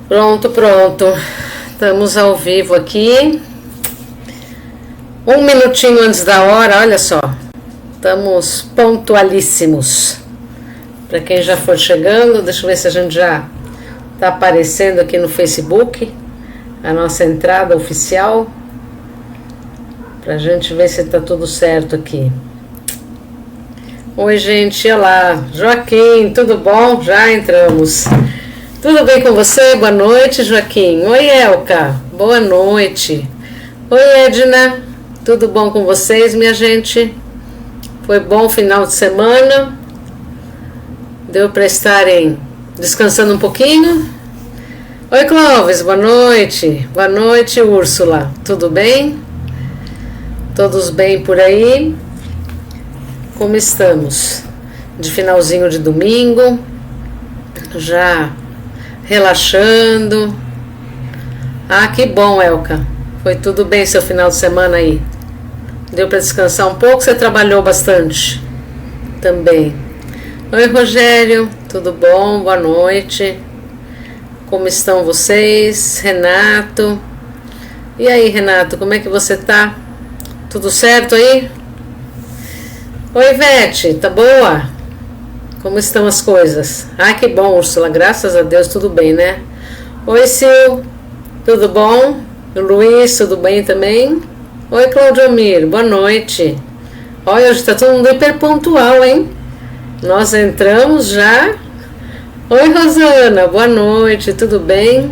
Pronto, pronto. Estamos ao vivo aqui. Um minutinho antes da hora, olha só. Estamos pontualíssimos. Para quem já for chegando, deixa eu ver se a gente já está aparecendo aqui no Facebook. A nossa entrada oficial. Para a gente ver se está tudo certo aqui. Oi, gente. Olá. Joaquim, tudo bom? Já entramos. Tudo bem com você? Boa noite, Joaquim. Oi, Elka. Boa noite. Oi, Edna. Tudo bom com vocês, minha gente? Foi bom o final de semana? Deu para estarem descansando um pouquinho? Oi, Clóvis. Boa noite. Boa noite, Úrsula. Tudo bem? Todos bem por aí? Como estamos? De finalzinho de domingo. Já relaxando. Ah, que bom, Elka. Foi tudo bem seu final de semana aí? Deu para descansar um pouco? Você trabalhou bastante? Também. Oi, Rogério. Tudo bom? Boa noite. Como estão vocês? Renato. E aí, Renato, como é que você tá? Tudo certo aí? Oi, Ivete. Tá boa? Como estão as coisas? Ah, que bom, Úrsula. Graças a Deus, tudo bem, né? Oi, Sil. Tudo bom? Luiz, tudo bem também? Oi, Claudiomir. Boa noite. Olha, hoje tá todo mundo hiper pontual, hein? Nós entramos já. Oi, Rosana. Boa noite. Tudo bem?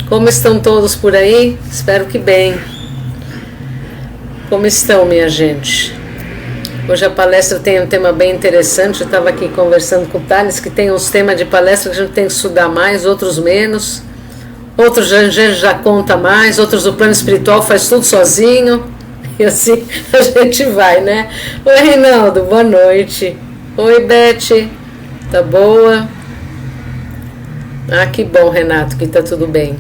Como estão todos por aí? Espero que bem. Como estão, minha gente? Hoje a palestra tem um tema bem interessante. Eu estava aqui conversando com o Thales, que tem uns temas de palestra que a gente tem que estudar mais, outros menos. Outros a gente já conta mais, outros o plano espiritual faz tudo sozinho. E assim a gente vai, né? Oi, Reinaldo, boa noite. Oi, Beth, tá boa? Ah, que bom, Renato, que tá tudo bem.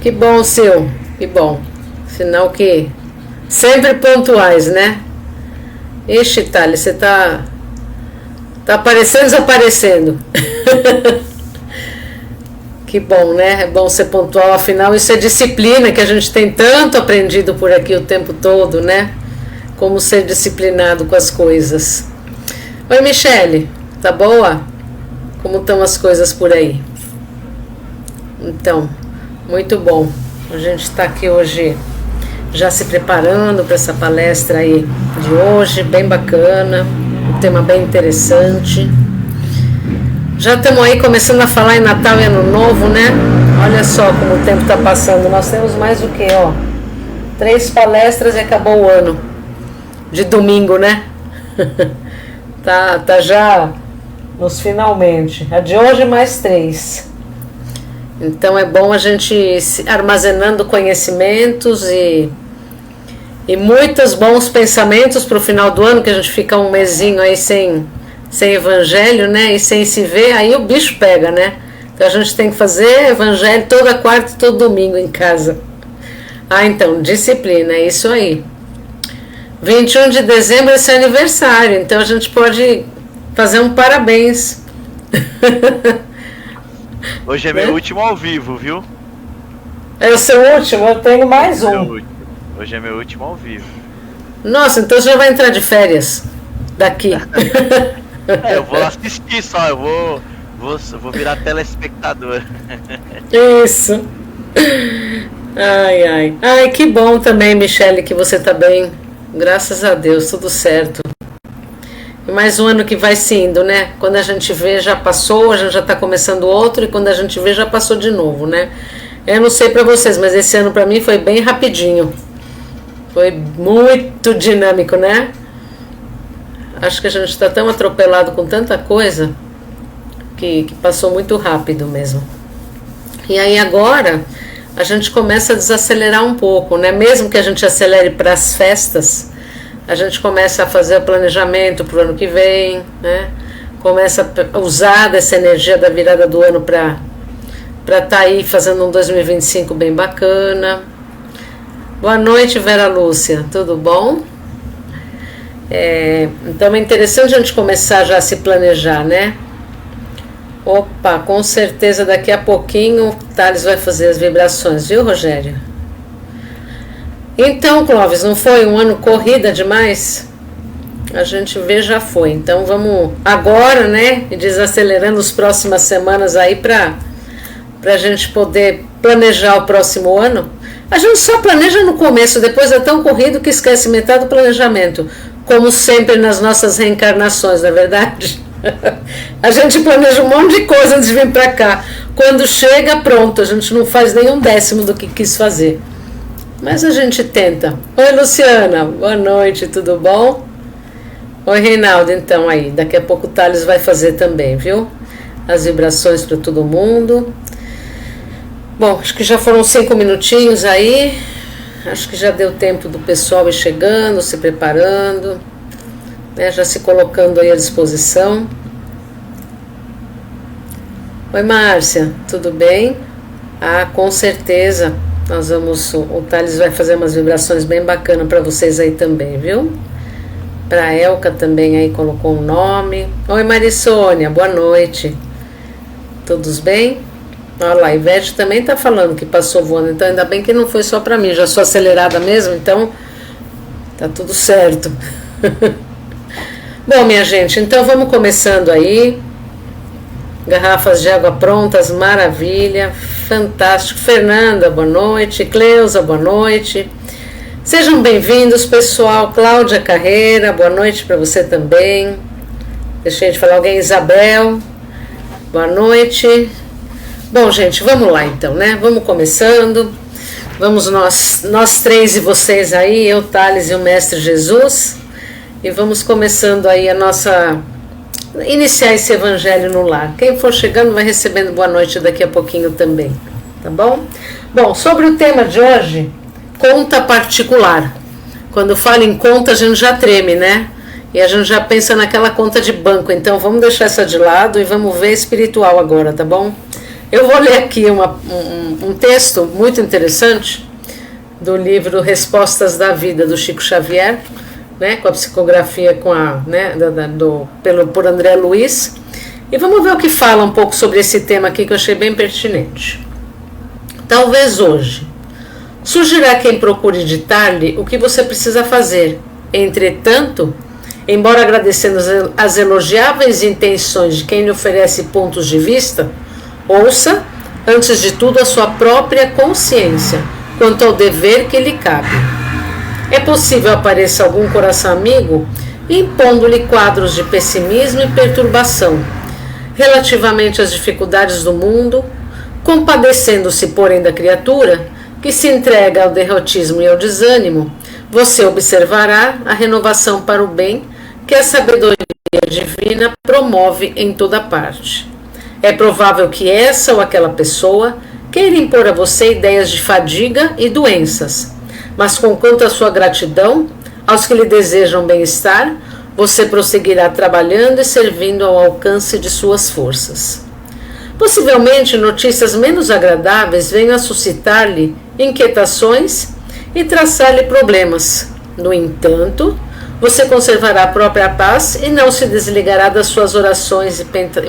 Que bom, Sil, que bom. Sinal que sempre pontuais, né? Ixi, Thales, você tá aparecendo e desaparecendo. Que bom, né? É bom ser pontual, afinal isso é disciplina que a gente tem tanto aprendido por aqui o tempo todo, né? Como ser disciplinado com as coisas. Oi, Michele, tá boa? Como estão as coisas por aí? Então, muito bom. A gente está aqui hoje já se preparando para essa palestra aí de hoje, bem bacana, um tema bem interessante. Já estamos aí começando a falar em Natal e Ano Novo, né? Olha só como o tempo está passando. Nós temos mais o que, ó? 3 palestras e acabou o ano. De domingo, né? tá já nos finalmente. A de hoje mais 3. Então é bom a gente ir armazenando conhecimentos e muitos bons pensamentos para o final do ano, que a gente fica um mesinho aí sem evangelho, né? E sem se ver, aí o bicho pega, né? Então a gente tem que fazer evangelho toda quarta e todo domingo em casa. Ah, então, disciplina, é isso aí. 21 de dezembro é seu aniversário, então a gente pode fazer um parabéns. Hoje é meu último ao vivo, viu? É o seu último? Eu tenho mais um. Hoje é meu último ao vivo. Nossa, então você já vai entrar de férias daqui. Eu vou assistir só, eu vou virar telespectador. Isso. Ai, que bom também, Michele, que você tá bem. Graças a Deus, tudo certo. E mais um ano que vai se indo, né? Quando a gente vê, já passou, a gente já tá começando outro, e quando a gente vê, já passou de novo, né? Eu não sei pra vocês, mas esse ano pra mim foi bem rapidinho. Foi muito dinâmico, né? Acho que a gente está tão atropelado com tanta coisa que passou muito rápido mesmo. E aí agora a gente começa a desacelerar um pouco, né? Mesmo que a gente acelere para as festas, a gente começa a fazer o planejamento para o ano que vem, né? Começa a usar dessa energia da virada do ano para estar aí fazendo um 2025 bem bacana. Boa noite, Vera Lúcia, tudo bom? Então é interessante a gente começar já a se planejar, né? Opa, com certeza daqui a pouquinho o Thales vai fazer as vibrações, viu, Rogério? Então, Clóvis, não foi um ano corrida demais? A gente vê, já foi. Então vamos agora, né, desacelerando as próximas semanas aí pra gente poder planejar o próximo ano. A gente só planeja no começo, depois é tão corrido que esquece metade do planejamento. Como sempre nas nossas reencarnações, não é verdade? A gente planeja um monte de coisa antes de vir pra cá. Quando chega, pronto, a gente não faz nem um décimo do que quis fazer. Mas a gente tenta. Oi, Luciana, boa noite, tudo bom? Oi, Reinaldo, então aí, daqui a pouco o Thales vai fazer também, viu? As vibrações para todo mundo. Bom, acho que já foram 5 minutinhos aí. Acho que já deu tempo do pessoal ir chegando, se preparando, né? Já se colocando aí à disposição. Oi, Márcia, tudo bem? Ah, com certeza. Nós vamos, o Thales vai fazer umas vibrações bem bacanas para vocês aí também, viu? Para a Elka também aí colocou um nome. Oi, Marisônia, boa noite. Todos bem? Olha lá, a Ivete também tá falando que passou voando, então ainda bem que não foi só para mim, já sou acelerada mesmo, então tá tudo certo. Bom, minha gente, então vamos começando aí. Garrafas de água prontas, maravilha, fantástico. Fernanda, boa noite. Cleusa, boa noite. Sejam bem-vindos, pessoal. Cláudia Carreira, boa noite para você também. Deixei de falar alguém. Isabel, boa noite. Bom, gente, vamos lá então, né? Vamos começando. Vamos nós três e vocês aí, eu, Thales e o Mestre Jesus. E vamos começando aí a nossa... iniciar esse evangelho no lar. Quem for chegando vai recebendo boa noite daqui a pouquinho também, tá bom? Bom, sobre o tema de hoje, conta particular. Quando fala em conta a gente já treme, né? E a gente já pensa naquela conta de banco. Então vamos deixar essa de lado e vamos ver espiritual agora, tá bom? Eu vou ler aqui um texto muito interessante do livro Respostas da Vida, do Chico Xavier, né, com a psicografia por André Luiz, e vamos ver o que fala um pouco sobre esse tema aqui que eu achei bem pertinente. Talvez hoje surgirá quem procure ditar-lhe o que você precisa fazer. Entretanto, embora agradecendo as elogiáveis intenções de quem lhe oferece pontos de vista, ouça, antes de tudo, a sua própria consciência quanto ao dever que lhe cabe. É possível apareça algum coração amigo impondo-lhe quadros de pessimismo e perturbação relativamente às dificuldades do mundo, compadecendo-se, porém, da criatura que se entrega ao derrotismo e ao desânimo. Você observará a renovação para o bem que a sabedoria divina promove em toda parte. É provável que essa ou aquela pessoa queira impor a você ideias de fadiga e doenças, mas conquanto a sua gratidão aos que lhe desejam bem-estar, você prosseguirá trabalhando e servindo ao alcance de suas forças. Possivelmente, notícias menos agradáveis venham a suscitar-lhe inquietações e traçar-lhe problemas. No entanto, você conservará a própria paz e não se desligará das suas orações e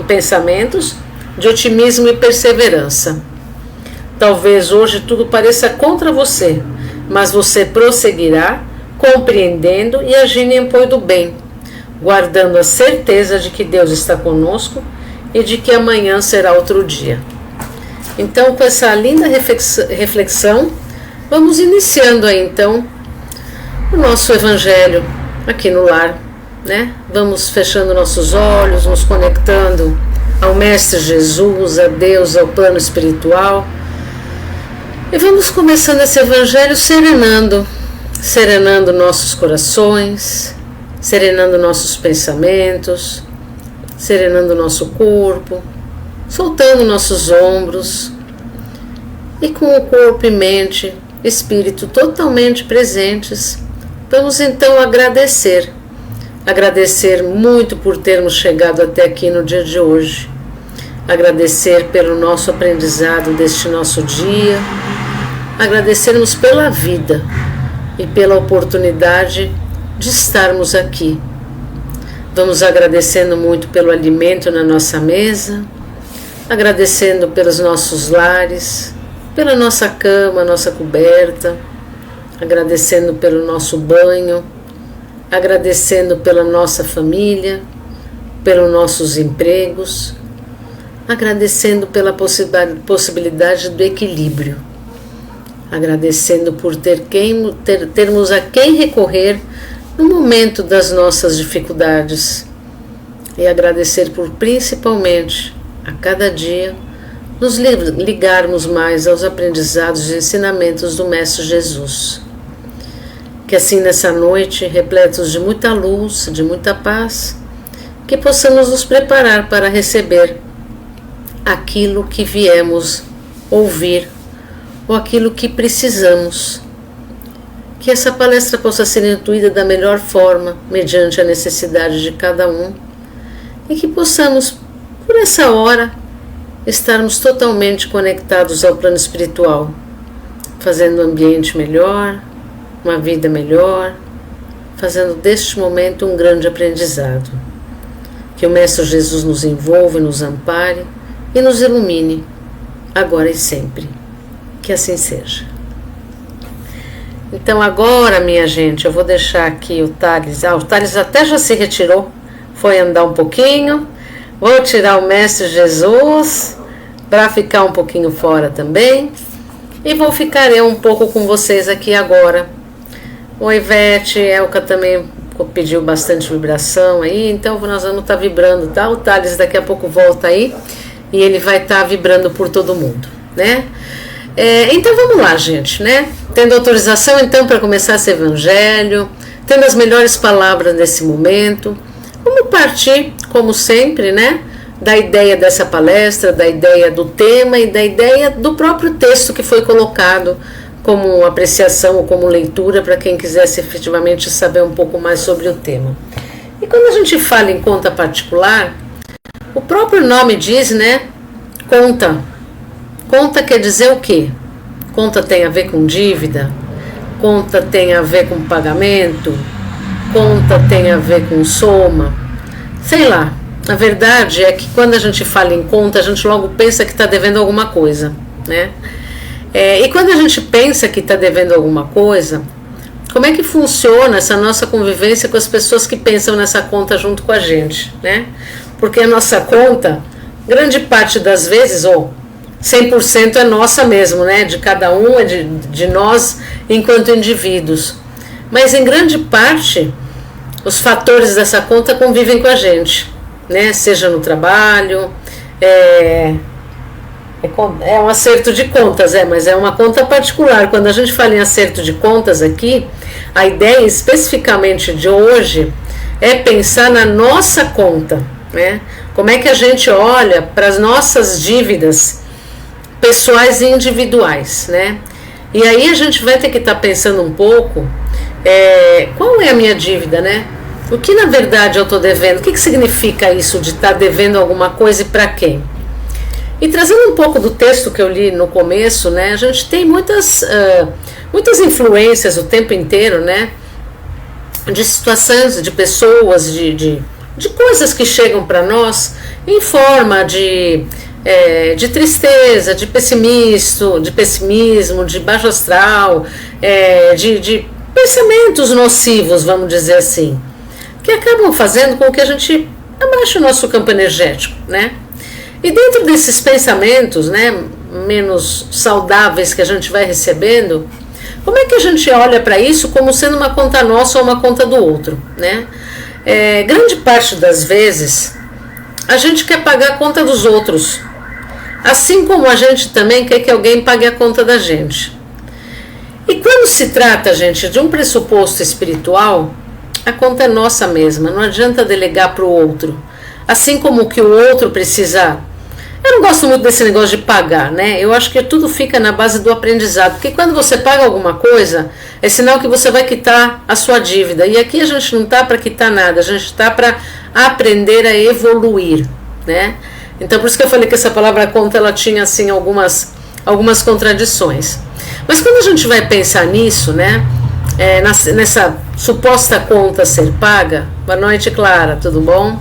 pensamentos de otimismo e perseverança. Talvez hoje tudo pareça contra você, mas você prosseguirá, compreendendo e agindo em apoio do bem, guardando a certeza de que Deus está conosco e de que amanhã será outro dia. Então, com essa linda reflexão, vamos iniciando aí então o nosso evangelho aqui no lar, né? Vamos fechando nossos olhos, nos conectando ao Mestre Jesus, a Deus, ao plano espiritual. E vamos começando esse evangelho serenando nossos corações, serenando nossos pensamentos, serenando nosso corpo, soltando nossos ombros e com o corpo e mente, espírito totalmente presentes, vamos então agradecer muito por termos chegado até aqui no dia de hoje, agradecer pelo nosso aprendizado deste nosso dia, agradecermos pela vida e pela oportunidade de estarmos aqui. Vamos agradecendo muito pelo alimento na nossa mesa, agradecendo pelos nossos lares, pela nossa cama, nossa coberta, agradecendo pelo nosso banho, agradecendo pela nossa família, pelos nossos empregos, agradecendo pela possibilidade do equilíbrio, agradecendo por termos a quem recorrer no momento das nossas dificuldades e agradecer por principalmente a cada dia nos ligarmos mais aos aprendizados e ensinamentos do Mestre Jesus. Que assim nessa noite, repletos de muita luz, de muita paz, que possamos nos preparar para receber aquilo que viemos ouvir ou aquilo que precisamos. Que essa palestra possa ser intuída da melhor forma, mediante a necessidade de cada um, e que possamos, por essa hora, estarmos totalmente conectados ao plano espiritual, fazendo um ambiente melhor, uma vida melhor, fazendo deste momento um grande aprendizado. Que o Mestre Jesus nos envolva e nos ampare e nos ilumine, agora e sempre. Que assim seja. Então agora, minha gente, eu vou deixar aqui o Thales. O Thales até já se retirou, foi andar um pouquinho. Vou tirar o Mestre Jesus para ficar um pouquinho fora também. E vou ficar eu um pouco com vocês aqui agora. O Ivete, Elka também pediu bastante vibração aí, então nós vamos estar vibrando, tá? O Thales daqui a pouco volta aí e ele vai estar vibrando por todo mundo, né? Então vamos lá, gente, né? Tendo autorização então para começar esse evangelho, tendo as melhores palavras nesse momento, vamos partir, como sempre, né? Da ideia dessa palestra, da ideia do tema e da ideia do próprio texto que foi colocado como apreciação ou como leitura para quem quisesse efetivamente saber um pouco mais sobre o tema. E quando a gente fala em conta particular, o próprio nome diz, né? Conta. Conta quer dizer o quê? Conta tem a ver com dívida, conta tem a ver com pagamento, conta tem a ver com soma, sei lá. A verdade é que quando a gente fala em conta, a gente logo pensa que está devendo alguma coisa, né? E quando a gente pensa que está devendo alguma coisa, como é que funciona essa nossa convivência com as pessoas que pensam nessa conta junto com a gente, né? Porque a nossa conta, grande parte das vezes, ou 100% é nossa mesmo, né? De cada um, é de nós enquanto indivíduos. Mas em grande parte, os fatores dessa conta convivem com a gente, né? Seja no trabalho, é um acerto de contas, mas é uma conta particular. Quando a gente fala em acerto de contas aqui, a ideia especificamente de hoje é pensar na nossa conta, né? Como é que a gente olha para as nossas dívidas pessoais e individuais, né? E aí a gente vai ter que estar pensando um pouco, qual é a minha dívida, né? O que na verdade eu estou devendo? O que significa isso de estar devendo alguma coisa e para quem? E trazendo um pouco do texto que eu li no começo, né, a gente tem muitas influências o tempo inteiro, né, de situações, de pessoas, de coisas que chegam para nós em forma de tristeza, de pessimismo, de baixo astral, de pensamentos nocivos, vamos dizer assim, que acabam fazendo com que a gente abaixe o nosso campo energético, né? E dentro desses pensamentos, né, menos saudáveis que a gente vai recebendo, como é que a gente olha para isso como sendo uma conta nossa ou uma conta do outro, né? Grande parte das vezes, a gente quer pagar a conta dos outros, assim como a gente também quer que alguém pague a conta da gente. E quando se trata, gente, de um pressuposto espiritual, a conta é nossa mesma, não adianta delegar para o outro. Assim como o que o outro precisa. Eu não gosto muito desse negócio de pagar, né? Eu acho que tudo fica na base do aprendizado. Porque quando você paga alguma coisa, é sinal que você vai quitar a sua dívida. E aqui a gente não está para quitar nada, a gente está para aprender a evoluir, né? Então por isso que eu falei que essa palavra conta, ela tinha assim algumas contradições. Mas quando a gente vai pensar nisso, né? Nessa suposta conta ser paga. Boa noite, Clara, tudo bom?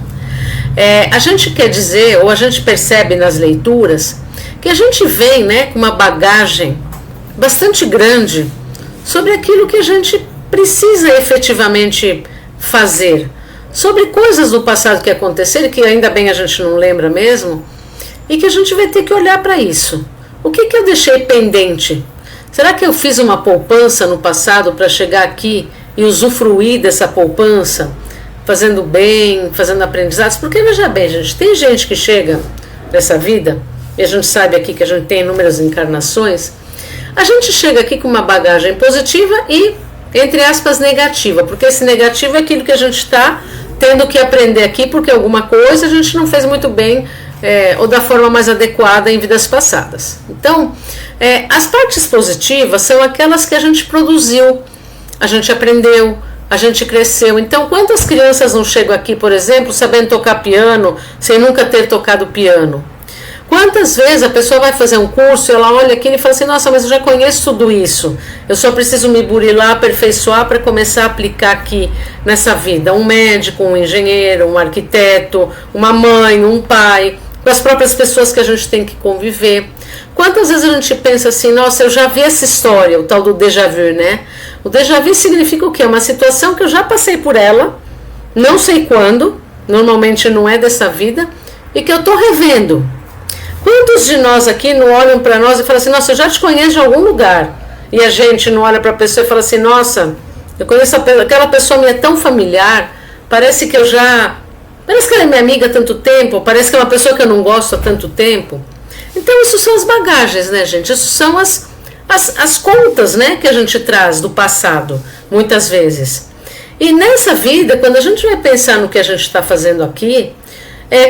A gente quer dizer, ou a gente percebe nas leituras, que a gente vem, né, com uma bagagem bastante grande sobre aquilo que a gente precisa efetivamente fazer, sobre coisas do passado que aconteceram, que ainda bem a gente não lembra mesmo, e que a gente vai ter que olhar para isso. O que eu deixei pendente? Será que eu fiz uma poupança no passado para chegar aqui e usufruir dessa poupança, fazendo bem, fazendo aprendizados? Porque veja bem, gente, tem gente que chega nessa vida, e a gente sabe aqui que a gente tem inúmeras encarnações, a gente chega aqui com uma bagagem positiva e, entre aspas, negativa, porque esse negativo é aquilo que a gente está tendo que aprender aqui, porque alguma coisa a gente não fez muito bem, ou da forma mais adequada em vidas passadas. Então, as partes positivas são aquelas que a gente produziu, a gente aprendeu, a gente cresceu. Então, quantas crianças não chegam aqui, por exemplo, sabendo tocar piano, sem nunca ter tocado piano? Quantas vezes a pessoa vai fazer um curso e ela olha aquilo e fala assim, nossa, mas eu já conheço tudo isso, eu só preciso me burilar, aperfeiçoar para começar a aplicar aqui nessa vida. Um médico, um engenheiro, um arquiteto, uma mãe, um pai, com as próprias pessoas que a gente tem que conviver. Quantas vezes a gente pensa assim, nossa, eu já vi essa história, o tal do déjà vu, né? O déjà vu significa o quê? Uma situação que eu já passei por ela, não sei quando, normalmente não é dessa vida, e que eu estou revendo. Quantos de nós aqui não olham para nós e falam assim, nossa, eu já te conheço de algum lugar? E a gente não olha para a pessoa e fala assim, nossa, eu conheço aquela pessoa, me é tão familiar, parece que ela é minha amiga há tanto tempo, parece que é uma pessoa que eu não gosto há tanto tempo. Então isso são as bagagens, né, gente? Isso são as contas, né, que a gente traz do passado, muitas vezes. E nessa vida, quando a gente vai pensar no que a gente está fazendo aqui,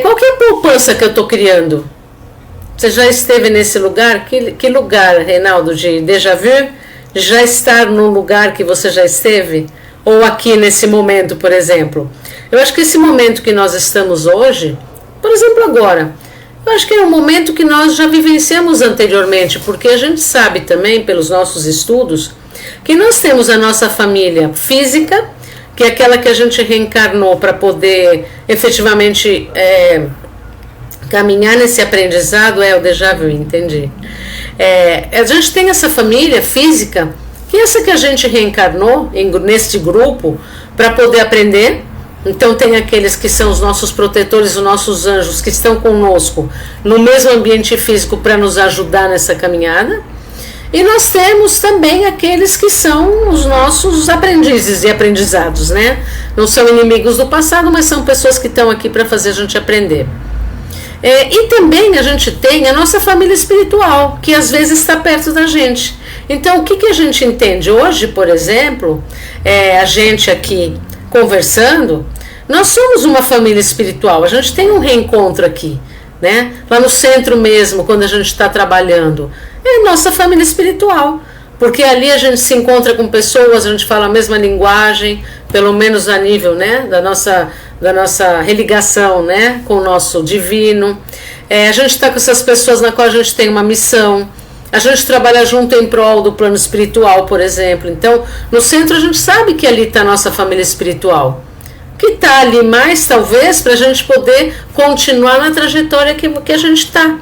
qual que é a poupança que eu estou criando? Você já esteve nesse lugar? Que lugar, Reinaldo, de déjà vu? De já estar num lugar que você já esteve? Ou aqui nesse momento, por exemplo? Eu acho que esse momento que nós estamos hoje, por exemplo agora, eu acho que é um momento que nós já vivenciamos anteriormente, porque a gente sabe também, pelos nossos estudos, que nós temos a nossa família física, que é aquela que a gente reencarnou para poder efetivamente caminhar nesse aprendizado, o déjà vu, entendi. A gente tem essa família física, que é essa que a gente reencarnou neste grupo para poder aprender. Então tem aqueles que são os nossos protetores, os nossos anjos, que estão conosco no mesmo ambiente físico para nos ajudar nessa caminhada. E nós temos também aqueles que são os nossos aprendizes e aprendizados, né? Não são inimigos do passado, mas são pessoas que estão aqui para fazer a gente aprender. E também a gente tem a nossa família espiritual, que às vezes está perto da gente. Então o que a gente entende? Hoje, por exemplo, a gente aqui conversando, nós somos uma família espiritual, a gente tem um reencontro aqui, né? Lá no centro mesmo, quando a gente está trabalhando, é nossa família espiritual, porque ali a gente se encontra com pessoas, a gente fala a mesma linguagem, pelo menos a nível, né, da nossa religação, né, com o nosso divino. A gente está com essas pessoas na qual a gente tem uma missão, a gente trabalha junto em prol do plano espiritual, por exemplo. Então, no centro a gente sabe que ali está a nossa família espiritual, que está ali mais, talvez, para a gente poder continuar na trajetória que a gente está.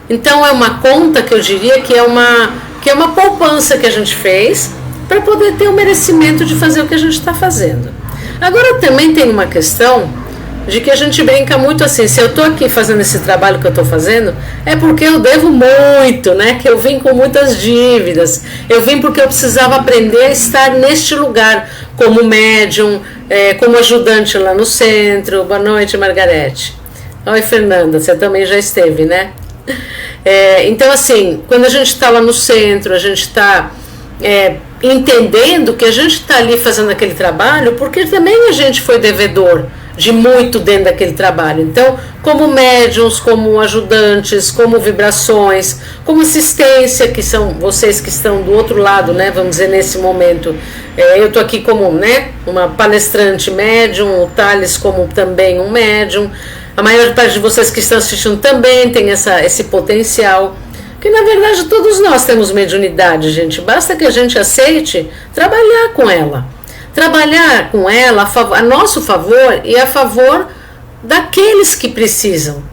Então, é uma conta que eu diria que é uma poupança que a gente fez para poder ter o merecimento de fazer o que a gente está fazendo. Agora, também tem uma questão de que a gente brinca muito assim, se eu estou aqui fazendo esse trabalho que eu estou fazendo, é porque eu devo muito, né? Que eu vim com muitas dívidas, eu vim porque eu precisava aprender a estar neste lugar, como médium, como ajudante lá no centro. Boa noite, Margarete. Oi, Fernanda, você também já esteve, né? Então, assim, quando a gente está lá no centro, a gente está entendendo que a gente está ali fazendo aquele trabalho, porque também a gente foi devedor de muito dentro daquele trabalho. Então, como médiums, como ajudantes, como vibrações, como assistência, que são vocês que estão do outro lado, né? Vamos dizer, nesse momento, eu estou aqui como, né, uma palestrante médium, o Thales como também um médium. A maior parte de vocês que estão assistindo também tem esse potencial. Que na verdade todos nós temos mediunidade, gente. Basta que a gente aceite trabalhar com ela. Trabalhar com ela a nosso favor e a favor daqueles que precisam.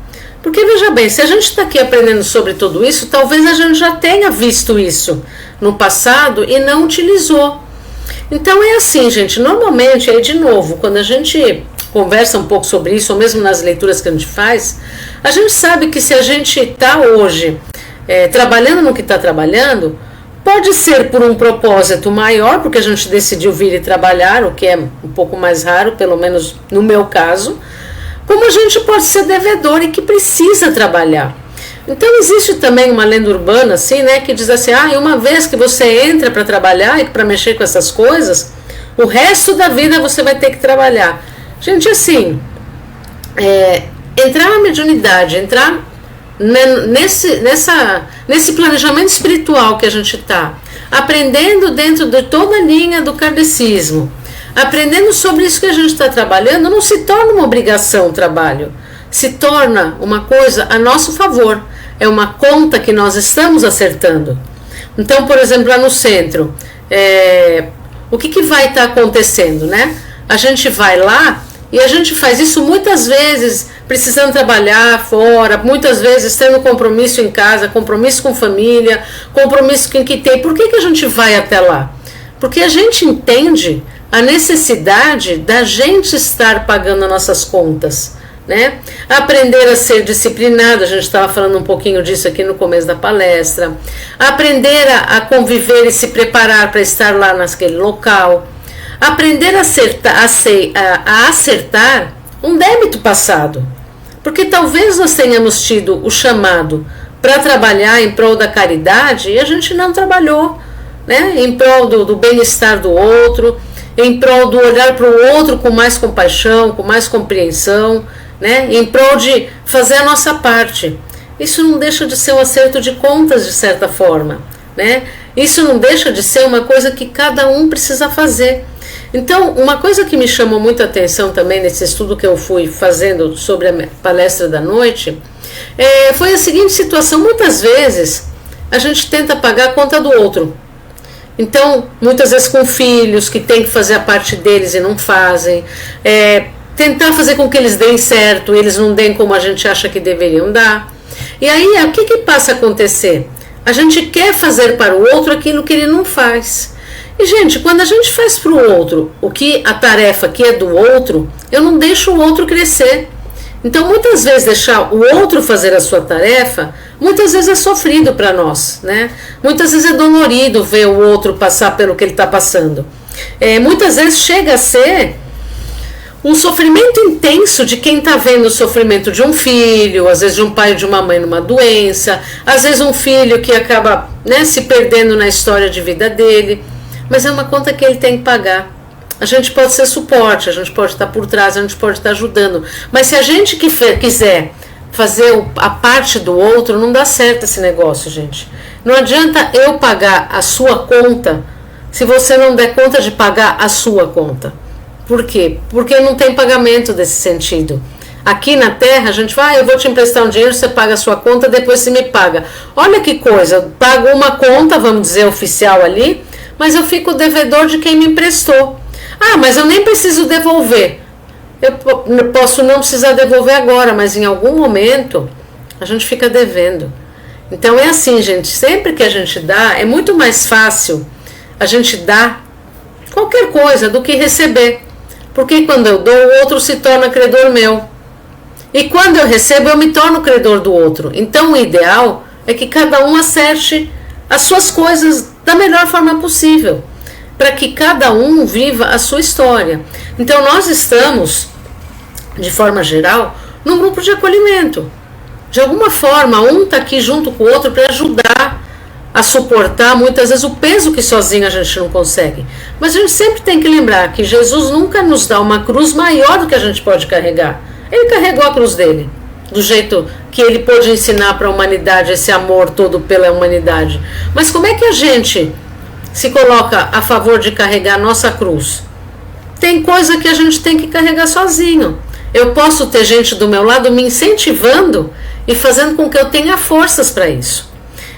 Porque veja bem, se a gente está aqui aprendendo sobre tudo isso, talvez a gente já tenha visto isso no passado e não utilizou. Então é assim, gente, normalmente, aí de novo, quando a gente conversa um pouco sobre isso, ou mesmo nas leituras que a gente faz, a gente sabe que se a gente está hoje trabalhando no que está trabalhando, pode ser por um propósito maior, porque a gente decidiu vir e trabalhar, o que é um pouco mais raro, pelo menos no meu caso, como a gente pode ser devedor e que precisa trabalhar. Então existe também uma lenda urbana assim, né, que diz assim, e uma vez que você entra para trabalhar e para mexer com essas coisas, o resto da vida você vai ter que trabalhar. Gente, assim, entrar na mediunidade, entrar nesse planejamento espiritual que a gente está, aprendendo dentro de toda a linha do kardecismo, aprendendo sobre isso que a gente está trabalhando, não se torna uma obrigação o trabalho, se torna uma coisa a nosso favor, é uma conta que nós estamos acertando. Então, por exemplo, lá no centro, o que vai estar acontecendo, né? A gente vai lá e a gente faz isso muitas vezes precisando trabalhar fora, muitas vezes tendo compromisso em casa, compromisso com família, compromisso com quem tem. Por que a gente vai até lá? Porque a gente entende a necessidade da gente estar pagando as nossas contas, né? Aprender a ser disciplinado, a gente estava falando um pouquinho disso aqui no começo da palestra, aprender a conviver e se preparar para estar lá naquele local, aprender a acertar um débito passado, porque talvez nós tenhamos tido o chamado para trabalhar em prol da caridade e a gente não trabalhou, né? Em prol do bem-estar do outro, em prol do olhar para o outro com mais compaixão, com mais compreensão, né? Em prol de fazer a nossa parte. Isso não deixa de ser um acerto de contas, de certa forma, né? Isso não deixa de ser uma coisa que cada um precisa fazer. Então, uma coisa que me chamou muita atenção também nesse estudo que eu fui fazendo sobre a palestra da noite, foi a seguinte situação: muitas vezes a gente tenta pagar a conta do outro. Então, muitas vezes com filhos que tem que fazer a parte deles e não fazem, tentar fazer com que eles deem certo, eles não deem como a gente acha que deveriam dar. E aí, o que passa a acontecer? A gente quer fazer para o outro aquilo que ele não faz. E, gente, quando a gente faz para o outro a tarefa que é do outro, eu não deixo o outro crescer. Então, muitas vezes, deixar o outro fazer a sua tarefa, muitas vezes é sofrido para nós, né? Muitas vezes é dolorido ver o outro passar pelo que ele está passando. Muitas vezes chega a ser um sofrimento intenso de quem está vendo o sofrimento de um filho, às vezes de um pai e de uma mãe numa doença, às vezes um filho que acaba, né, se perdendo na história de vida dele, mas é uma conta que ele tem que pagar. A gente pode ser suporte, a gente pode estar por trás, a gente pode estar ajudando, mas se a gente quiser fazer a parte do outro, não dá certo esse negócio, gente. Não adianta eu pagar a sua conta se você não der conta de pagar a sua conta. Por quê? Porque não tem pagamento desse sentido. Aqui na Terra a gente vai, eu vou te emprestar um dinheiro, você paga a sua conta, depois você me paga. Olha que coisa, eu pago uma conta, vamos dizer, oficial ali, mas eu fico devedor de quem me emprestou. Mas eu nem preciso devolver. Eu posso não precisar devolver agora, mas em algum momento a gente fica devendo. Então é assim, gente, sempre que a gente dá, é muito mais fácil a gente dar qualquer coisa do que receber. Porque quando eu dou, o outro se torna credor meu. E quando eu recebo, eu me torno credor do outro. Então o ideal é que cada um acerte as suas coisas da melhor forma possível, para que cada um viva a sua história. Então nós estamos, de forma geral, num grupo de acolhimento. De alguma forma, um está aqui junto com o outro para ajudar a suportar muitas vezes o peso que sozinho a gente não consegue. Mas a gente sempre tem que lembrar que Jesus nunca nos dá uma cruz maior do que a gente pode carregar. Ele carregou a cruz dele, do jeito que ele pôde ensinar para a humanidade, esse amor todo pela humanidade. Mas como é que a gente se coloca a favor de carregar a nossa cruz? Tem coisa que a gente tem que carregar sozinho. Eu posso ter gente do meu lado me incentivando e fazendo com que eu tenha forças para isso.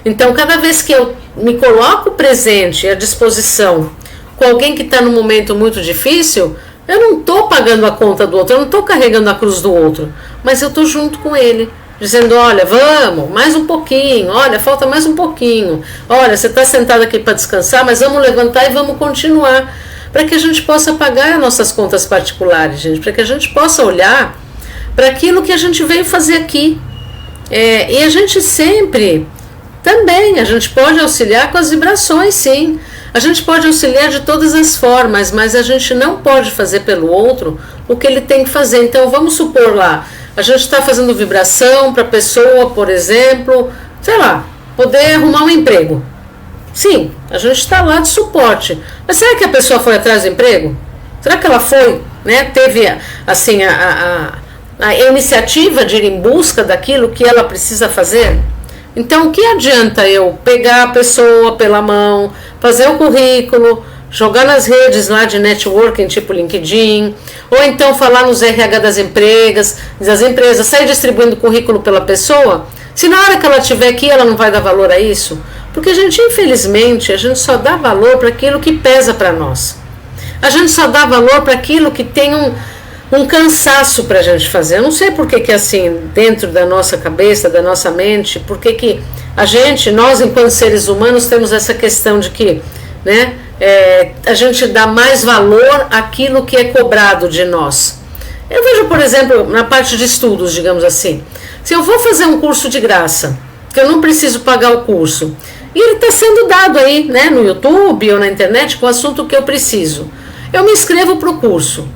Então, cada vez que eu me coloco presente à disposição com alguém que está num momento muito difícil, Eu não estou pagando a conta do outro, eu não estou carregando a cruz do outro, mas eu estou junto com ele, dizendo, olha, vamos, mais um pouquinho, olha, falta mais um pouquinho, olha, você está sentado aqui para descansar, mas vamos levantar e vamos continuar, para que a gente possa pagar nossas contas particulares, gente, para que a gente possa olhar para aquilo que a gente veio fazer aqui. E a gente sempre, também, a gente pode auxiliar com as vibrações, sim. A gente pode auxiliar de todas as formas, mas a gente não pode fazer pelo outro o que ele tem que fazer. Então, vamos supor lá, a gente está fazendo vibração para a pessoa, por exemplo, sei lá, poder arrumar um emprego. Sim, a gente está lá de suporte. Mas será que a pessoa foi atrás do emprego? Será que ela foi, né? Teve, assim, a iniciativa de ir em busca daquilo que ela precisa fazer? Então, o que adianta eu pegar a pessoa pela mão, fazer o currículo, jogar nas redes lá de networking, tipo LinkedIn, ou então falar nos RH das empresas, sair distribuindo currículo pela pessoa, se na hora que ela estiver aqui ela não vai dar valor a isso? Porque, gente, infelizmente, a gente só dá valor para aquilo que pesa para nós. A gente só dá valor para aquilo que tem um cansaço para a gente fazer. Eu não sei por que assim, dentro da nossa cabeça, da nossa mente, por que nós enquanto seres humanos temos essa questão de que, né, a gente dá mais valor àquilo que é cobrado de nós. Eu vejo, por exemplo, na parte de estudos, digamos assim, se eu vou fazer um curso de graça, que eu não preciso pagar o curso, e ele está sendo dado aí, né, no YouTube ou na internet com o assunto que eu preciso, eu me inscrevo para o curso.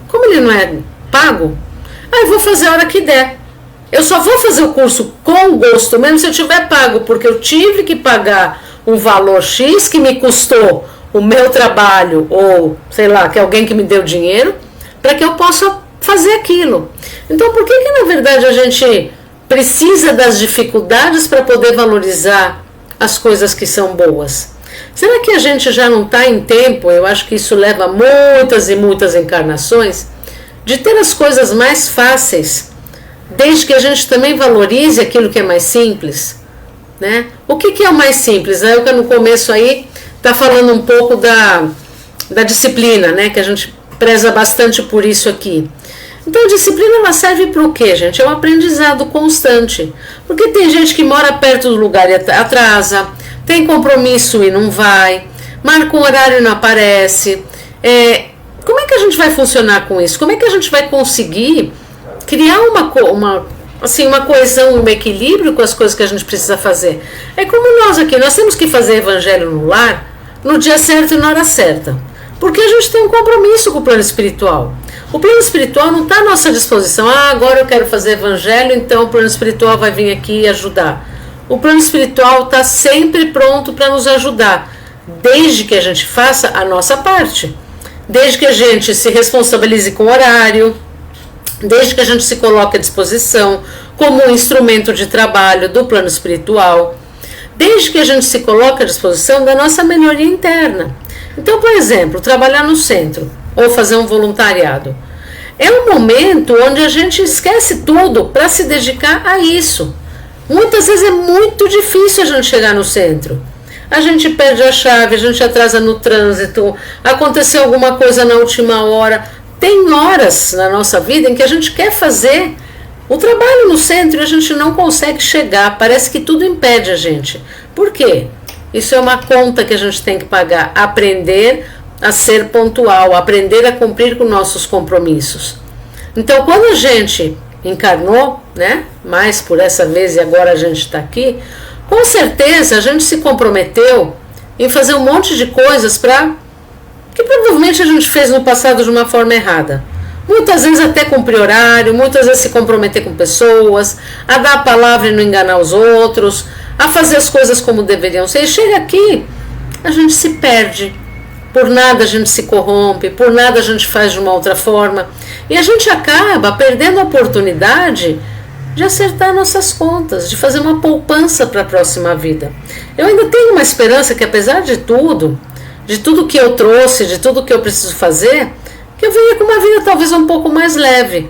Como ele não é pago, eu vou fazer a hora que der. Eu só vou fazer o curso com gosto, mesmo se eu tiver pago, porque eu tive que pagar um valor X que me custou o meu trabalho, ou sei lá, que alguém que me deu dinheiro, para que eu possa fazer aquilo. Então, por que na verdade a gente precisa das dificuldades para poder valorizar as coisas que são boas? Será que a gente já não está em tempo, eu acho que isso leva muitas e muitas encarnações, de ter as coisas mais fáceis, desde que a gente também valorize aquilo que é mais simples, né? O que é o mais simples? Eu que no começo aí está falando um pouco da disciplina, né? Que a gente preza bastante por isso aqui. Então a disciplina ela serve para o quê, gente? É um aprendizado constante. Porque tem gente que mora perto do lugar e atrasa, tem compromisso e não vai, marca um horário e não aparece. Como é que a gente vai funcionar com isso? Como é que a gente vai conseguir criar uma coesão, um equilíbrio com as coisas que a gente precisa fazer? É como nós aqui, nós temos que fazer evangelho no lar, no dia certo e na hora certa. Porque a gente tem um compromisso com o plano espiritual. O plano espiritual não está à nossa disposição. Agora eu quero fazer evangelho, então o plano espiritual vai vir aqui ajudar. O plano espiritual está sempre pronto para nos ajudar, desde que a gente faça a nossa parte. Desde que a gente se responsabilize com o horário, desde que a gente se coloque à disposição como um instrumento de trabalho do plano espiritual, desde que a gente se coloque à disposição da nossa melhoria interna. Então, por exemplo, trabalhar no centro ou fazer um voluntariado é um momento onde a gente esquece tudo para se dedicar a isso. Muitas vezes é muito difícil a gente chegar no centro. A gente perde a chave, a gente atrasa no trânsito, aconteceu alguma coisa na última hora. Tem horas na nossa vida em que a gente quer fazer o trabalho no centro e a gente não consegue chegar. Parece que tudo impede a gente. Por quê? Isso é uma conta que a gente tem que pagar. Aprender a ser pontual, aprender a cumprir com nossos compromissos. Então, quando a gente encarnou, né, mais por essa vez e agora a gente está aqui, com certeza a gente se comprometeu em fazer um monte de coisas que provavelmente a gente fez no passado de uma forma errada. Muitas vezes até cumprir horário, muitas vezes se comprometer com pessoas, a dar a palavra e não enganar os outros, a fazer as coisas como deveriam ser. E chega aqui, a gente se perde. Por nada a gente se corrompe, por nada a gente faz de uma outra forma. E a gente acaba perdendo a oportunidade de acertar nossas contas, de fazer uma poupança para a próxima vida. Eu ainda tenho uma esperança que, apesar de tudo que eu trouxe, de tudo que eu preciso fazer, que eu venha com uma vida talvez um pouco mais leve.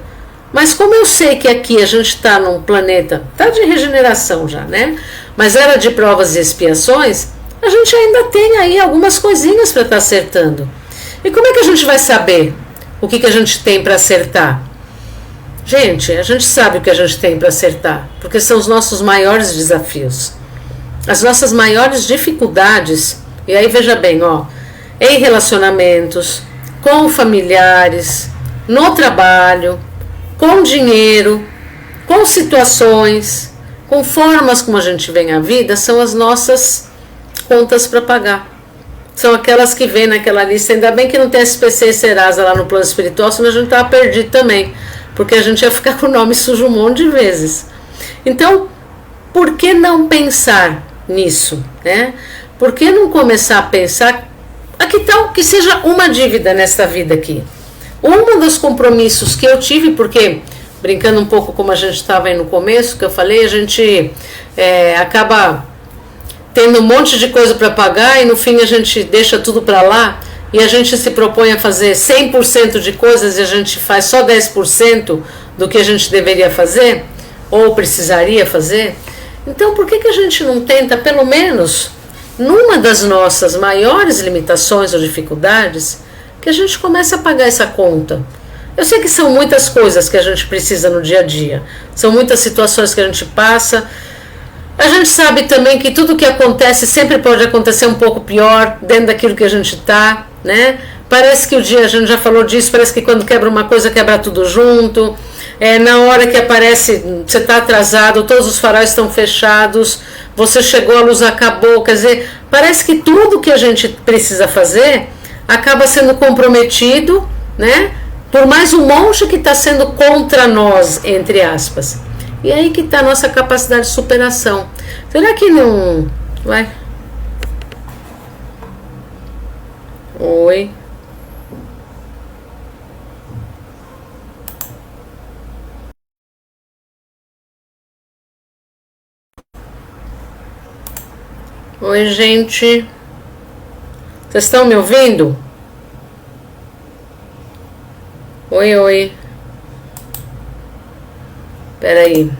Mas como eu sei que aqui a gente está num planeta, está de regeneração já, né? Mas era de provas e expiações, a gente ainda tem aí algumas coisinhas para estar acertando. E como é que a gente vai saber o que a gente tem para acertar? Gente, a gente sabe o que a gente tem para acertar, porque são os nossos maiores desafios, as nossas maiores dificuldades. E aí veja bem, ó, em relacionamentos, com familiares, no trabalho, com dinheiro, com situações, com formas como a gente vê a vida, são as nossas contas para pagar. São aquelas que vêm naquela lista. Ainda bem que não tem SPC e Serasa lá no plano espiritual, senão a gente estava perdido também, porque a gente ia ficar com o nome sujo um monte de vezes. Então, por que não pensar nisso, né? Por que não começar a pensar, que tal que seja uma dívida nessa vida aqui? Um dos compromissos que eu tive, porque, brincando um pouco como a gente estava aí no começo, que eu falei, a gente acaba tendo um monte de coisa para pagar e no fim a gente deixa tudo para lá e a gente se propõe a fazer 100% de coisas e a gente faz só 10% do que a gente deveria fazer ou precisaria fazer. Então por que a gente não tenta, pelo menos numa das nossas maiores limitações ou dificuldades, que a gente comece a pagar essa conta? Eu sei que são muitas coisas que a gente precisa no dia a dia, são muitas situações que a gente passa. A gente sabe também que tudo que acontece sempre pode acontecer um pouco pior dentro daquilo que a gente está, né? Parece que o dia, a gente já falou disso, parece que quando quebra uma coisa, quebra tudo junto. Na hora que aparece, você está atrasado, todos os faróis estão fechados, você chegou, a luz acabou. Quer dizer, parece que tudo que a gente precisa fazer acaba sendo comprometido, né? Por mais um monte que está sendo contra nós, entre aspas. E aí que está a nossa capacidade de superação. Será que não... Vai. Oi. Oi, gente. Vocês estão me ouvindo? Oi, oi. Espera aí.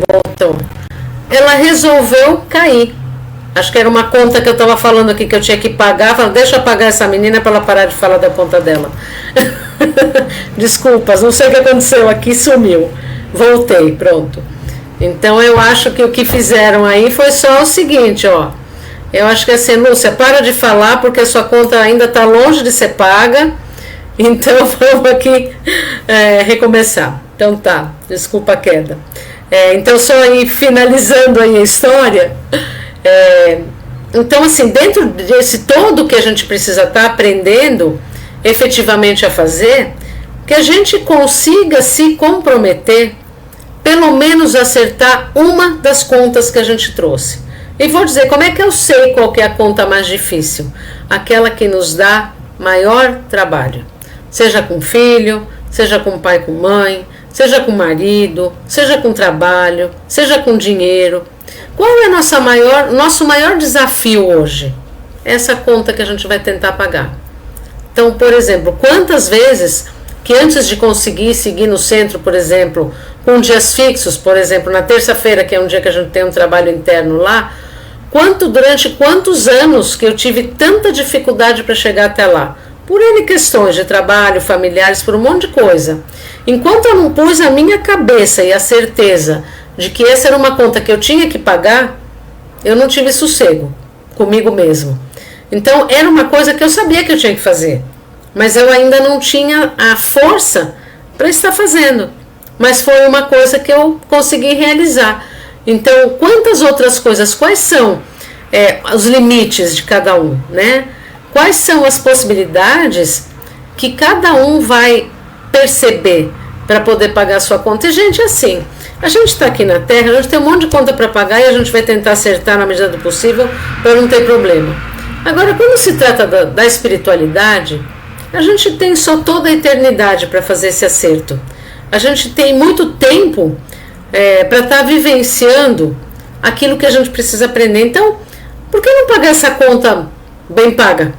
Voltou. Ela resolveu cair. Acho que era uma conta que eu estava falando aqui que eu tinha que pagar. Falei, deixa eu pagar essa menina para ela parar de falar da conta dela. Desculpas, não sei o que aconteceu aqui, sumiu. Voltei, pronto. Então eu acho que o que fizeram aí foi só o seguinte, ó. Eu acho que assim, Lúcia, para de falar porque a sua conta ainda está longe de ser paga. Então vamos aqui recomeçar. Então tá, desculpa a queda. Então só aí finalizando aí a história. Então assim, dentro desse todo que a gente precisa estar aprendendo efetivamente a fazer, que a gente consiga se comprometer, pelo menos acertar uma das contas que a gente trouxe. E vou dizer, como é que eu sei qual que é a conta mais difícil? Aquela que nos dá maior trabalho. Seja com filho, seja com pai, com mãe, seja com marido, seja com trabalho, seja com dinheiro. Qual é nosso maior desafio hoje? Essa conta que a gente vai tentar pagar. Então, por exemplo, quantas vezes que antes de conseguir seguir no centro, por exemplo, com dias fixos, por exemplo, na terça-feira, que é um dia que a gente tem um trabalho interno lá, durante quantos anos que eu tive tanta dificuldade para chegar até lá? Por N questões de trabalho, familiares, por um monte de coisa. Enquanto eu não pus a minha cabeça e a certeza de que essa era uma conta que eu tinha que pagar, eu não tive sossego comigo mesmo. Então, era uma coisa que eu sabia que eu tinha que fazer, mas eu ainda não tinha a força para estar fazendo. Mas foi uma coisa que eu consegui realizar. Então, quantas outras coisas, quais são os limites de cada um, né? Quais são as possibilidades que cada um vai perceber para poder pagar a sua conta? E, gente, assim, a gente está aqui na Terra, a gente tem um monte de conta para pagar e a gente vai tentar acertar na medida do possível para não ter problema. Agora, quando se trata da espiritualidade, a gente tem só toda a eternidade para fazer esse acerto. A gente tem muito tempo para estar vivenciando aquilo que a gente precisa aprender. Então, por que não pagar essa conta bem paga?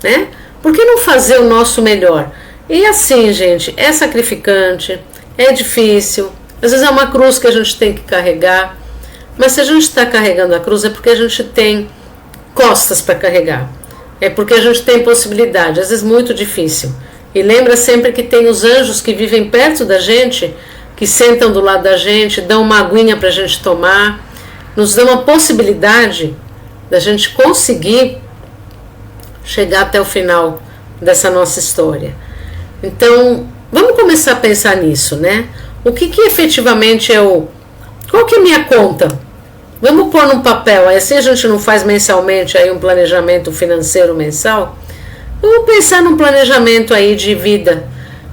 Né? Por que não fazer o nosso melhor? E assim, gente, é sacrificante, é difícil, às vezes é uma cruz que a gente tem que carregar, mas se a gente está carregando a cruz é porque a gente tem costas para carregar. é porque a gente tem possibilidade, às vezes muito difícil. E lembra sempre que tem os anjos que vivem perto da gente, que sentam do lado da gente, dão uma aguinha para a gente tomar, nos dão a possibilidade da gente conseguir chegar até o final dessa nossa história. Então, vamos começar a pensar nisso, né? O que efetivamente é o... Qual que é a minha conta? Vamos pôr num papel, aí assim a gente não faz mensalmente aí um planejamento financeiro mensal. Vamos pensar num planejamento aí de vida,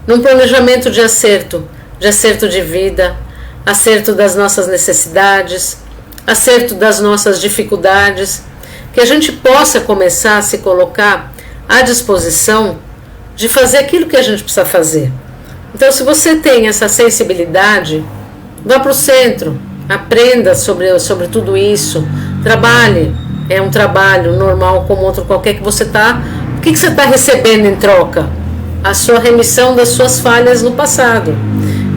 num planejamento de acerto de vida, acerto das nossas necessidades, acerto das nossas dificuldades, que a gente possa começar a se colocar à disposição de fazer aquilo que a gente precisa fazer. Então, se você tem essa sensibilidade, vá para o centro, aprenda sobre tudo isso, trabalhe, é um trabalho normal como outro qualquer que você está. O que você está recebendo em troca? A sua remissão das suas falhas no passado.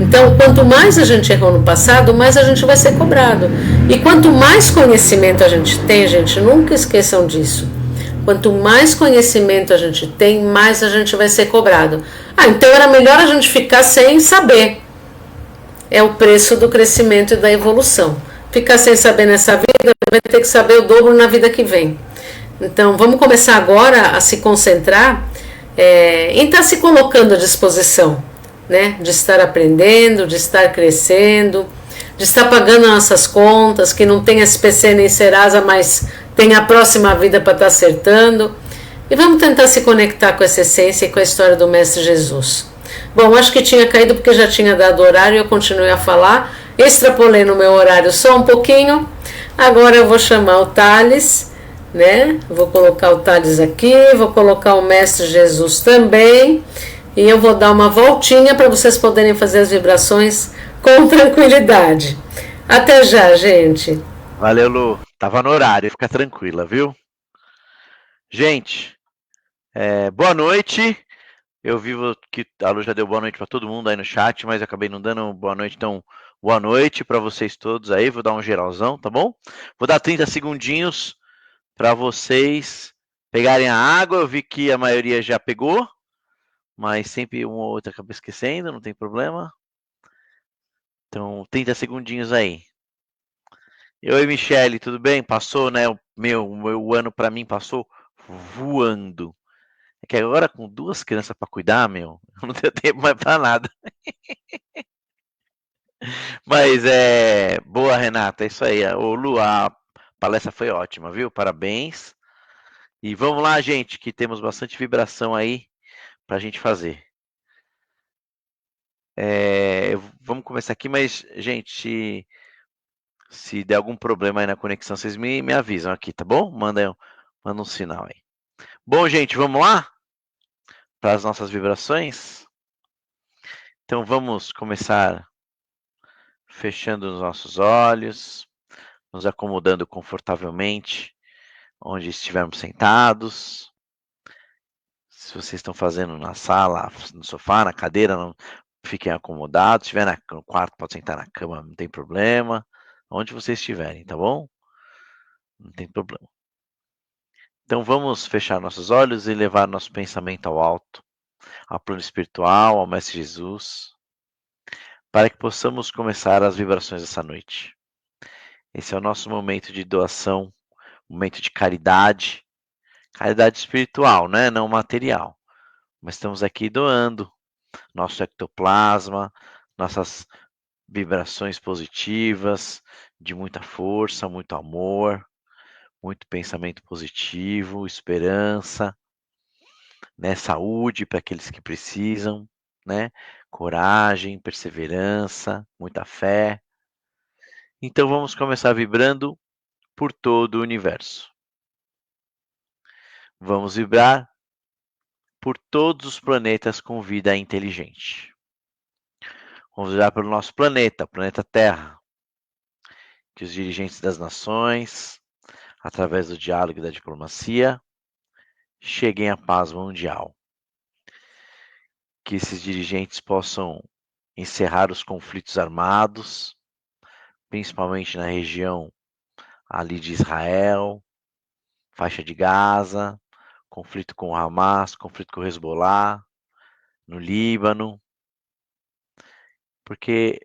Então, quanto mais a gente errou no passado, mais a gente vai ser cobrado. E quanto mais conhecimento a gente tem, gente, nunca esqueçam disso. Quanto mais conhecimento a gente tem, mais a gente vai ser cobrado. Então era melhor a gente ficar sem saber. É o preço do crescimento e da evolução. Ficar sem saber nessa vida, vai ter que saber o dobro na vida que vem. Então, vamos começar agora a se concentrar em estar se colocando à disposição, né? De estar aprendendo, de estar crescendo, de estar pagando nossas contas, que não tem SPC nem Serasa, mas tem a próxima vida para estar acertando. E vamos tentar se conectar com essa essência e com a história do Mestre Jesus. Bom, acho que tinha caído porque já tinha dado horário e eu continuei a falar. Extrapolei no meu horário só um pouquinho. Agora eu vou chamar o Thales, né? Vou colocar o Thales aqui, vou colocar o Mestre Jesus também. E eu vou dar uma voltinha para vocês poderem fazer as vibrações com tranquilidade. Até já, gente. Valeu, Lu. Tava no horário, fica tranquila, viu? Gente, boa noite. Eu vi que a Lu já deu boa noite para todo mundo aí no chat, mas eu acabei não dando boa noite, então boa noite para vocês todos aí. Vou dar um geralzão, tá bom? Vou dar 30 segundinhos para vocês pegarem a água. Eu vi que a maioria já pegou, mas sempre um ou outro acaba esquecendo, não tem problema. Então, 30 segundinhos aí. Oi, Michele, tudo bem? Passou, né? O meu ano para mim passou voando. É que agora com 2 crianças para cuidar, eu não tenho tempo mais para nada. Mas boa, Renata, é isso aí. Ô, Lu, a palestra foi ótima, viu? Parabéns. E vamos lá, gente, que temos bastante vibração aí pra gente fazer. Vamos começar aqui, mas, gente, se der algum problema aí na conexão, vocês me avisam aqui, tá bom? Manda um sinal aí. Bom, gente, vamos lá para as nossas vibrações? Então, vamos começar fechando os nossos olhos, nos acomodando confortavelmente onde estivermos sentados. Se vocês estão fazendo na sala, no sofá, na cadeira, não fiquem acomodados. Se estiver no quarto, pode sentar na cama, não tem problema. Onde vocês estiverem, tá bom? Não tem problema. Então vamos fechar nossos olhos e levar nosso pensamento ao alto, ao plano espiritual, ao Mestre Jesus, para que possamos começar as vibrações dessa noite. Esse é o nosso momento de doação, momento de caridade espiritual, né? Não material. Mas estamos aqui doando nosso ectoplasma, nossas vibrações positivas, de muita força, muito amor, muito pensamento positivo, esperança, né? Saúde para aqueles que precisam, né? Coragem, perseverança, muita fé. Então vamos começar vibrando por todo o universo. Vamos vibrar por todos os planetas com vida inteligente. Vamos olhar pelo nosso planeta, o planeta Terra, que os dirigentes das nações, através do diálogo e da diplomacia, cheguem à paz mundial. Que esses dirigentes possam encerrar os conflitos armados, principalmente na região ali de Israel, faixa de Gaza, conflito com o Hamas, conflito com o Hezbollah, no Líbano, porque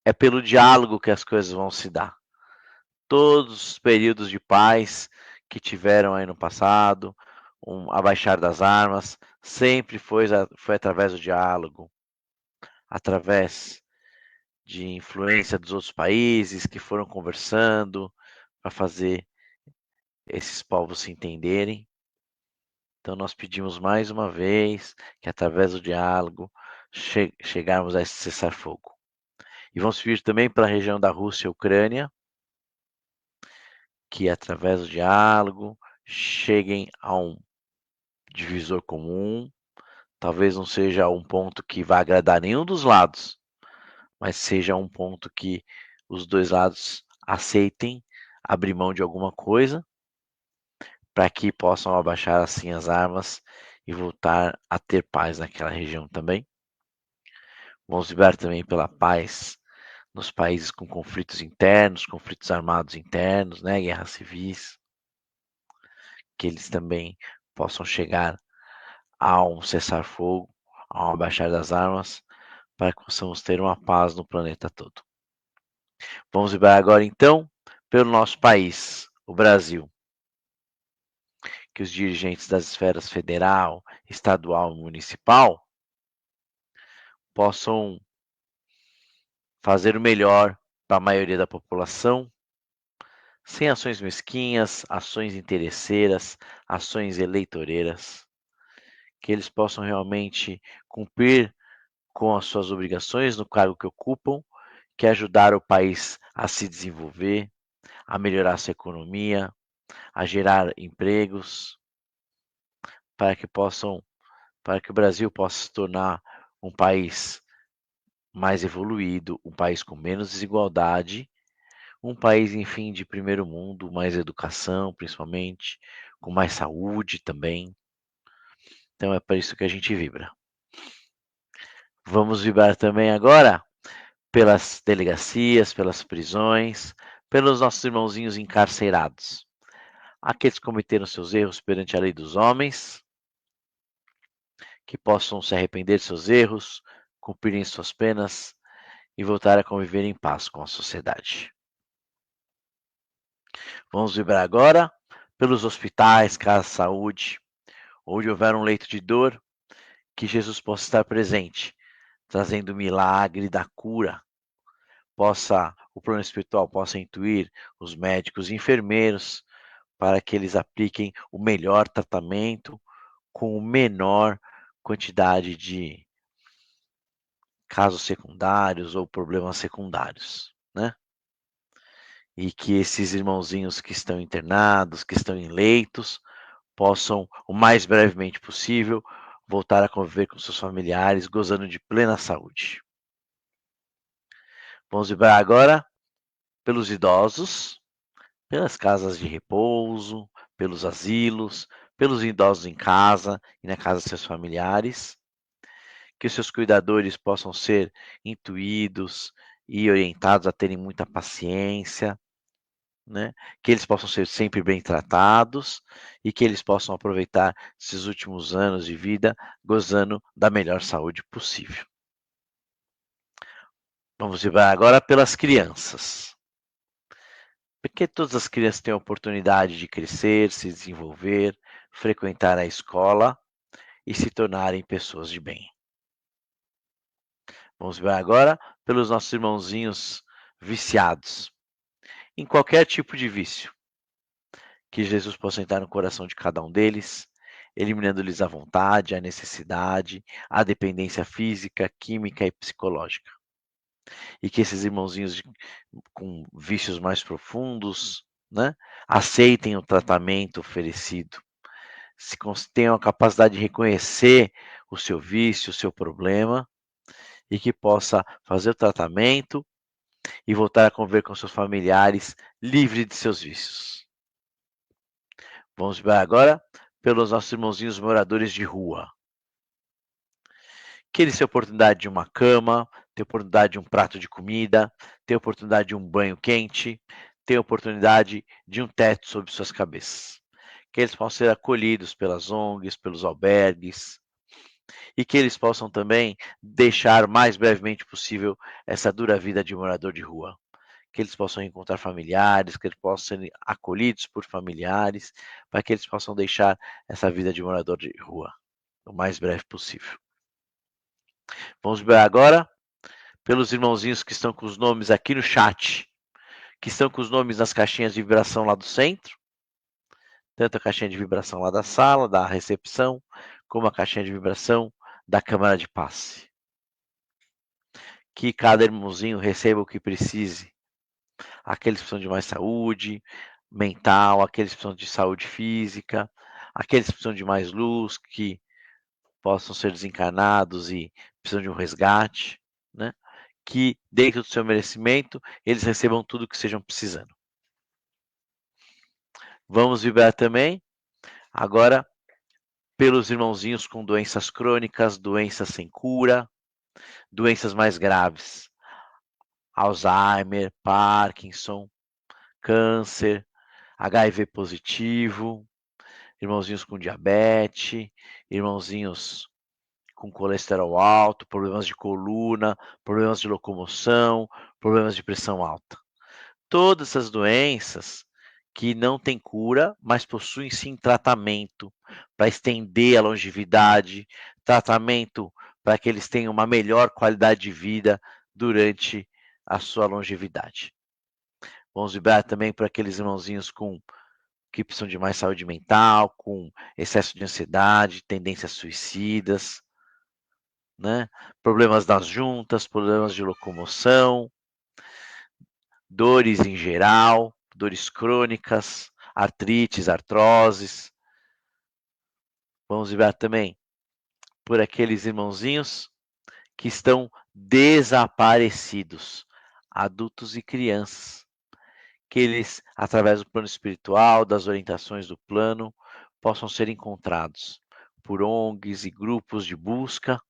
é pelo diálogo que as coisas vão se dar. Todos os períodos de paz que tiveram aí no passado, abaixar das armas, sempre foi através do diálogo, através de influência dos outros países que foram conversando para fazer esses povos se entenderem. Então nós pedimos mais uma vez que através do diálogo chegarmos a esse cessar-fogo. E vamos pedir também para a região da Rússia e Ucrânia, que através do diálogo cheguem a um divisor comum. Talvez não seja um ponto que vá agradar nenhum dos lados, mas seja um ponto que os dois lados aceitem abrir mão de alguma coisa para que possam abaixar assim as armas e voltar a ter paz naquela região também. Vamos vibrar também pela paz nos países com conflitos internos, conflitos armados internos, né, guerras civis, que eles também possam chegar a um cessar-fogo, a um abaixar das armas, para que possamos ter uma paz no planeta todo. Vamos vibrar agora então pelo nosso país, o Brasil. Que os dirigentes das esferas federal, estadual e municipal possam fazer o melhor para a maioria da população, sem ações mesquinhas, ações interesseiras, ações eleitoreiras, que eles possam realmente cumprir com as suas obrigações no cargo que ocupam, que é ajudar o país a se desenvolver, a melhorar sua economia, a gerar empregos, para que o Brasil possa se tornar um país mais evoluído, um país com menos desigualdade, um país, enfim, de primeiro mundo, mais educação, principalmente, com mais saúde também. Então é para isso que a gente vibra. Vamos vibrar também agora pelas delegacias, pelas prisões, pelos nossos irmãozinhos encarcerados. Aqueles que cometeram seus erros perante a lei dos homens, que possam se arrepender de seus erros, cumprirem suas penas e voltar a conviver em paz com a sociedade. Vamos vibrar agora pelos hospitais, casas de saúde, onde houver um leito de dor, que Jesus possa estar presente, trazendo o milagre da cura. O plano espiritual possa intuir os médicos e enfermeiros para que eles apliquem o melhor tratamento com o menor quantidade de casos secundários ou problemas secundários, né? E que esses irmãozinhos que estão internados, que estão em leitos, possam, o mais brevemente possível, voltar a conviver com seus familiares, gozando de plena saúde. Vamos vibrar agora pelos idosos, pelas casas de repouso, pelos asilos, pelos idosos em casa e na casa de seus familiares, que os seus cuidadores possam ser intuídos e orientados a terem muita paciência, né? Que eles possam ser sempre bem tratados e que eles possam aproveitar esses últimos anos de vida gozando da melhor saúde possível. Vamos vibrar agora pelas crianças. Porque todas as crianças têm a oportunidade de crescer, se desenvolver, frequentar a escola e se tornarem pessoas de bem. Vamos ver agora pelos nossos irmãozinhos viciados, em qualquer tipo de vício. Que Jesus possa entrar no coração de cada um deles, eliminando-lhes a vontade, a necessidade, a dependência física, química e psicológica. E que esses irmãozinhos com vícios mais profundos, né, aceitem o tratamento oferecido, tenham a capacidade de reconhecer o seu vício, o seu problema, e que possa fazer o tratamento e voltar a conviver com seus familiares livre de seus vícios. Vamos ver agora pelos nossos irmãozinhos moradores de rua. Que eles tenham oportunidade de uma cama, tenham oportunidade de um prato de comida, tenham oportunidade de um banho quente, tenham oportunidade de um teto sobre suas cabeças. que eles possam ser acolhidos pelas ONGs, pelos albergues, e que eles possam também deixar o mais brevemente possível essa dura vida de morador de rua. Que eles possam encontrar familiares, que eles possam ser acolhidos por familiares, para que eles possam deixar essa vida de morador de rua o mais breve possível. Vamos ver agora pelos irmãozinhos que estão com os nomes aqui no chat, que estão com os nomes nas caixinhas de vibração lá do centro, tanto a caixinha de vibração lá da sala, da recepção, como a caixinha de vibração da câmara de passe. Que cada irmãozinho receba o que precise. Aqueles que precisam de mais saúde mental, aqueles que precisam de saúde física, aqueles que precisam de mais luz, que possam ser desencarnados e precisam de um resgate, né? Que dentro do seu merecimento eles recebam tudo o que estejam precisando. Vamos vibrar também agora pelos irmãozinhos com doenças crônicas, doenças sem cura, doenças mais graves, Alzheimer, Parkinson, câncer, HIV positivo, irmãozinhos com diabetes, irmãozinhos com colesterol alto, problemas de coluna, problemas de locomoção, problemas de pressão alta. Todas essas doenças que não têm cura, mas possuem sim tratamento para estender a longevidade, tratamento para que eles tenham uma melhor qualidade de vida durante a sua longevidade. Vamos vibrar também para aqueles irmãozinhos que precisam de mais saúde mental, com excesso de ansiedade, tendências suicidas, né? Problemas das juntas, problemas de locomoção, dores em geral, dores crônicas, artrites, artroses. Vamos vibrar também por aqueles irmãozinhos que estão desaparecidos, adultos e crianças, que eles, através do plano espiritual, das orientações do plano, possam ser encontrados por ONGs e grupos de busca,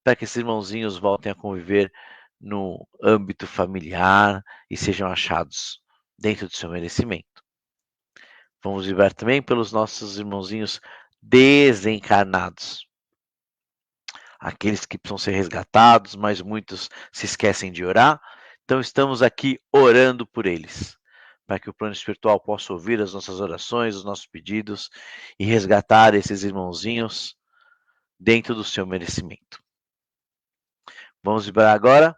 para que esses irmãozinhos voltem a conviver no âmbito familiar e sejam achados dentro do seu merecimento. Vamos vibrar também pelos nossos irmãozinhos desencarnados, aqueles que precisam ser resgatados, mas muitos se esquecem de orar. Então estamos aqui orando por eles, para que o plano espiritual possa ouvir as nossas orações, os nossos pedidos e resgatar esses irmãozinhos dentro do seu merecimento. Vamos vibrar agora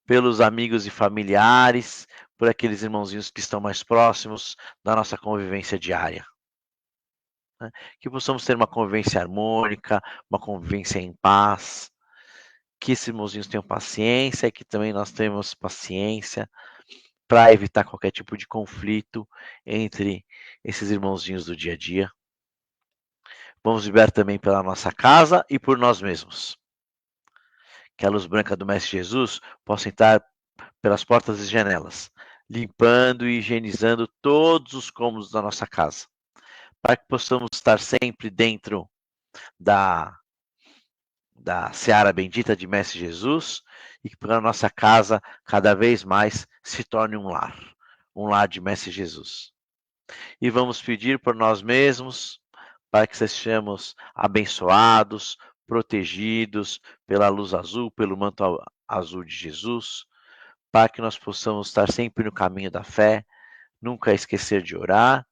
pelos amigos e familiares, por aqueles irmãozinhos que estão mais próximos da nossa convivência diária. Né? Que possamos ter uma convivência harmônica, uma convivência em paz, que esses irmãozinhos tenham paciência, que também nós tenhamos paciência para evitar qualquer tipo de conflito entre esses irmãozinhos do dia a dia. Vamos vibrar também pela nossa casa e por nós mesmos. Que a luz branca do Mestre Jesus possa entrar pelas portas e janelas, limpando e higienizando todos os cômodos da nossa casa, para que possamos estar sempre dentro da seara bendita de Mestre Jesus e que para a nossa casa cada vez mais se torne um lar de Mestre Jesus. E vamos pedir por nós mesmos para que sejamos abençoados, protegidos pela luz azul, pelo manto azul de Jesus, para que nós possamos estar sempre no caminho da fé, nunca esquecer de orar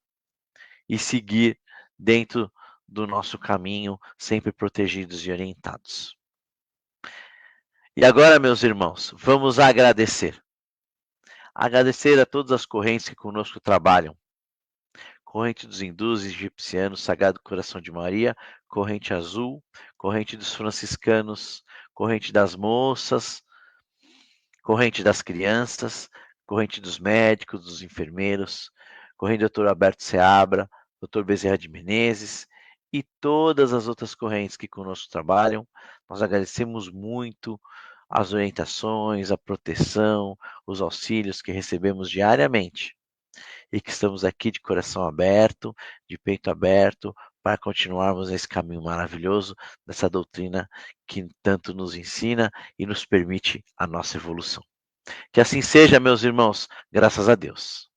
e seguir dentro do nosso caminho, sempre protegidos e orientados. E agora, meus irmãos, vamos agradecer. Agradecer a todas as correntes que conosco trabalham. Corrente dos hindus e egipcianos, Sagrado Coração de Maria, corrente azul, corrente dos franciscanos, corrente das moças, corrente das crianças, corrente dos médicos, dos enfermeiros, corrente do Dr. Alberto Seabra, Dr. Bezerra de Menezes e todas as outras correntes que conosco trabalham. Nós agradecemos muito as orientações, a proteção, os auxílios que recebemos diariamente e que estamos aqui de coração aberto, de peito aberto, para continuarmos nesse caminho maravilhoso dessa doutrina que tanto nos ensina e nos permite a nossa evolução. Que assim seja, meus irmãos, graças a Deus.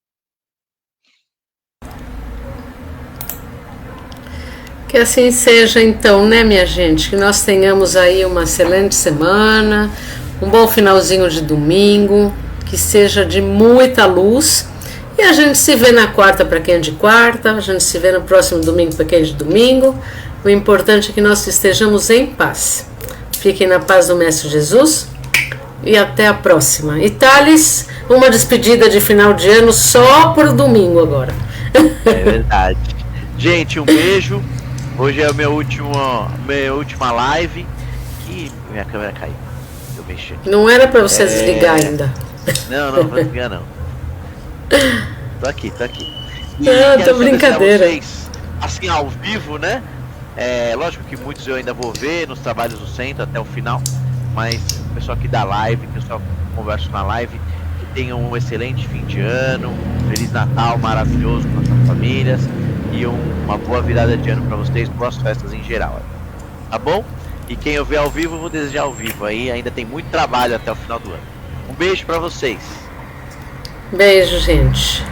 Que assim seja então, né, minha gente? Que nós tenhamos aí uma excelente semana, um bom finalzinho de domingo, que seja de muita luz. E a gente se vê na quarta para quem é de quarta, a gente se vê no próximo domingo para quem é de domingo. O importante é que nós estejamos em paz. Fiquem na paz do Mestre Jesus e até a próxima. E Thales, uma despedida de final de ano só para o domingo agora. É verdade. Gente, um beijo. Hoje é a minha última live. E minha câmera caiu. Eu mexi aqui. Não era para você desligar ainda. Não vou desligar não. Tô aqui. E tô brincadeira. Vocês, assim, ao vivo, né? Lógico que muitos eu ainda vou ver nos trabalhos do centro até o final. Mas o pessoal aqui da live, o pessoal que conversa na live, que tenham um excelente fim de ano, Feliz Natal, maravilhoso com as suas famílias e uma boa virada de ano para vocês, boas festas em geral, tá bom? E quem eu ver ao vivo, eu vou desejar ao vivo aí, ainda tem muito trabalho até o final do ano. Um beijo para vocês. Beijo, gente.